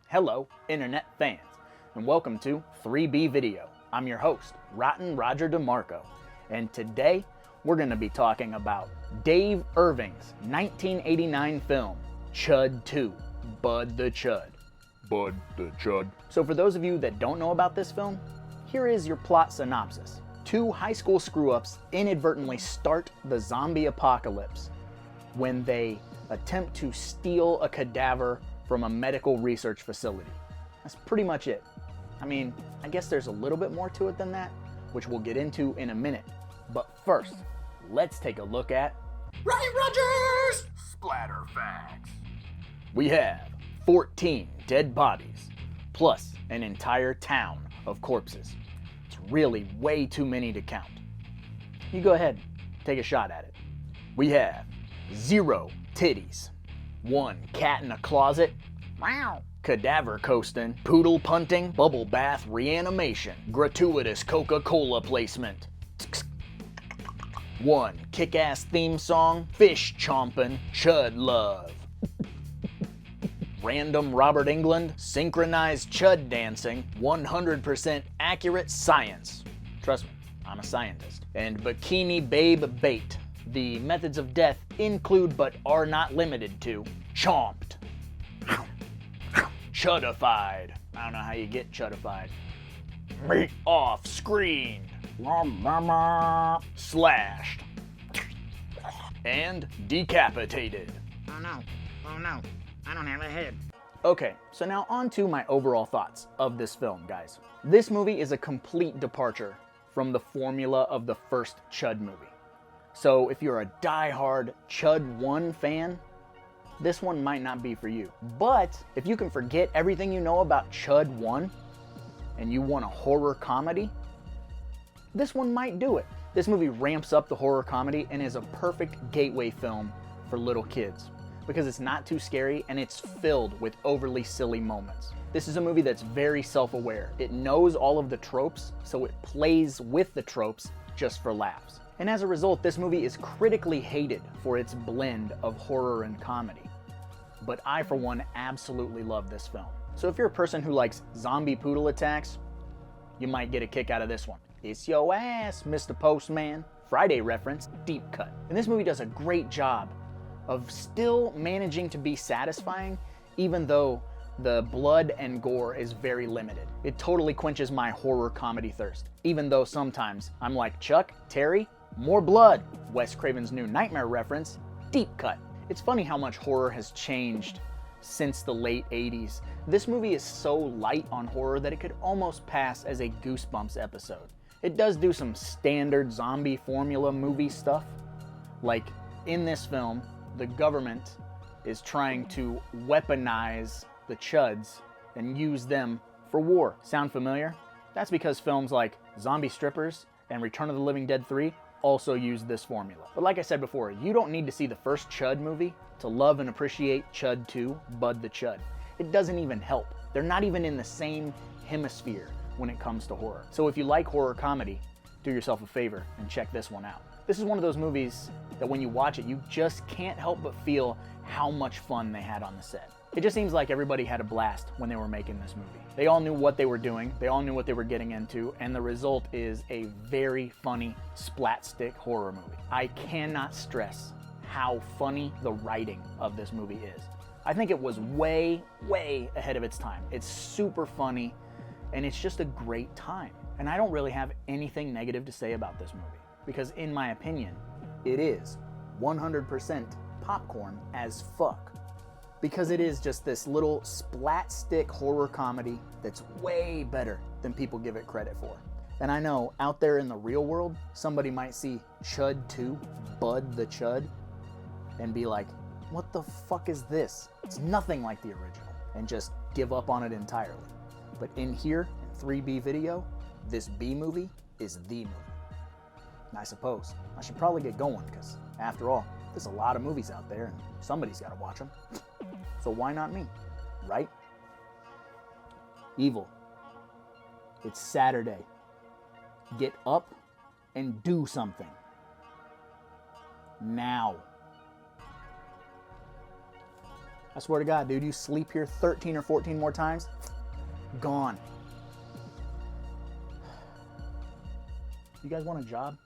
Hello, internet fans, and welcome to 3B Video. I'm your host, Rottin Roger DeMarco, and today we're going to be talking about Dave Irving's 1989 film, Chud 2, Bud the Chud. Bud the Chud. So for those of you that don't know about this film, here is your plot synopsis. Two high school screw-ups inadvertently start the zombie apocalypse when they attempt to steal a cadaver from a medical research facility. That's pretty much it. I mean, I guess there's a little bit more to it than that, which we'll get into in a minute. But first, let's take a look at Rottin Roger's Splatter Facts. We have 14 dead bodies, plus an entire town of corpses. It's really way too many to count. You go ahead, take a shot at it. We have 0 titties, 1 cat in a closet, wow, cadaver coasting, poodle punting, bubble bath reanimation, gratuitous Coca-Cola placement, 1 kick-ass theme song, fish chomping, chud love, random Robert Englund, synchronized chud dancing, 100% accurate science. Trust me, I'm a scientist. And bikini babe bait. The methods of death include but are not limited to chomped, chudified, I don't know how you get chudified, meat off screen, slashed, and decapitated. Oh no, I don't have a head. Okay, so now on to my overall thoughts of this film, guys. This movie is a complete departure from the formula of the first Chud movie. So if you're a die-hard Chud 1 fan, this one might not be for you. But if you can forget everything you know about Chud 1 and you want a horror comedy, this one might do it. This movie ramps up the horror comedy and is a perfect gateway film for little kids because it's not too scary and it's filled with overly silly moments. This is a movie that's very self-aware. It knows all of the tropes, so it plays with the tropes just for laughs. And as a result, this movie is critically hated for its blend of horror and comedy. But I, for one, absolutely love this film. So if you're a person who likes zombie poodle attacks, you might get a kick out of this one. It's your ass, Mr. Postman. Friday reference, deep cut. And this movie does a great job of still managing to be satisfying, even though the blood and gore is very limited. It totally quenches my horror comedy thirst, even though sometimes I'm like, Chuck, Terry, more blood. Wes Craven's New Nightmare reference, deep cut. It's funny how much horror has changed since the late 80s. This movie is so light on horror that it could almost pass as a Goosebumps episode. It does do some standard zombie formula movie stuff. Like in this film, the government is trying to weaponize the Chuds and use them for war. Sound familiar? That's because films like Zombie Strippers and Return of the Living Dead 3 also use this formula. But like I said before, you don't need to see the first Chud movie to love and appreciate Chud 2, Bud the Chud. It doesn't even help. They're not even in the same hemisphere when it comes to horror. So if you like horror comedy, do yourself a favor and check this one out. This is one of those movies that when you watch it, you just can't help but feel how much fun they had on the set. It just seems like everybody had a blast when they were making this movie. They all knew what they were doing, they all knew what they were getting into, and the result is a very funny splat-stick horror movie. I cannot stress how funny the writing of this movie is. I think it was way, way ahead of its time. It's super funny, and it's just a great time. And I don't really have anything negative to say about this movie, because in my opinion, it is 100% popcorn as fuck. Because it is just this little splat-stick horror comedy that's way better than people give it credit for. And I know out there in the real world, somebody might see Chud 2, Bud the Chud, and be like, what the fuck is this? It's nothing like the original, and just give up on it entirely. But in here, in 3B Video, this B movie is the movie. And I suppose I should probably get going, because after all, there's a lot of movies out there, and somebody's got to watch them. So why not me, right? Evil. It's Saturday. Get up and do something. Now. I swear to God, dude, you sleep here 13 or 14 more times, gone. You guys want a job?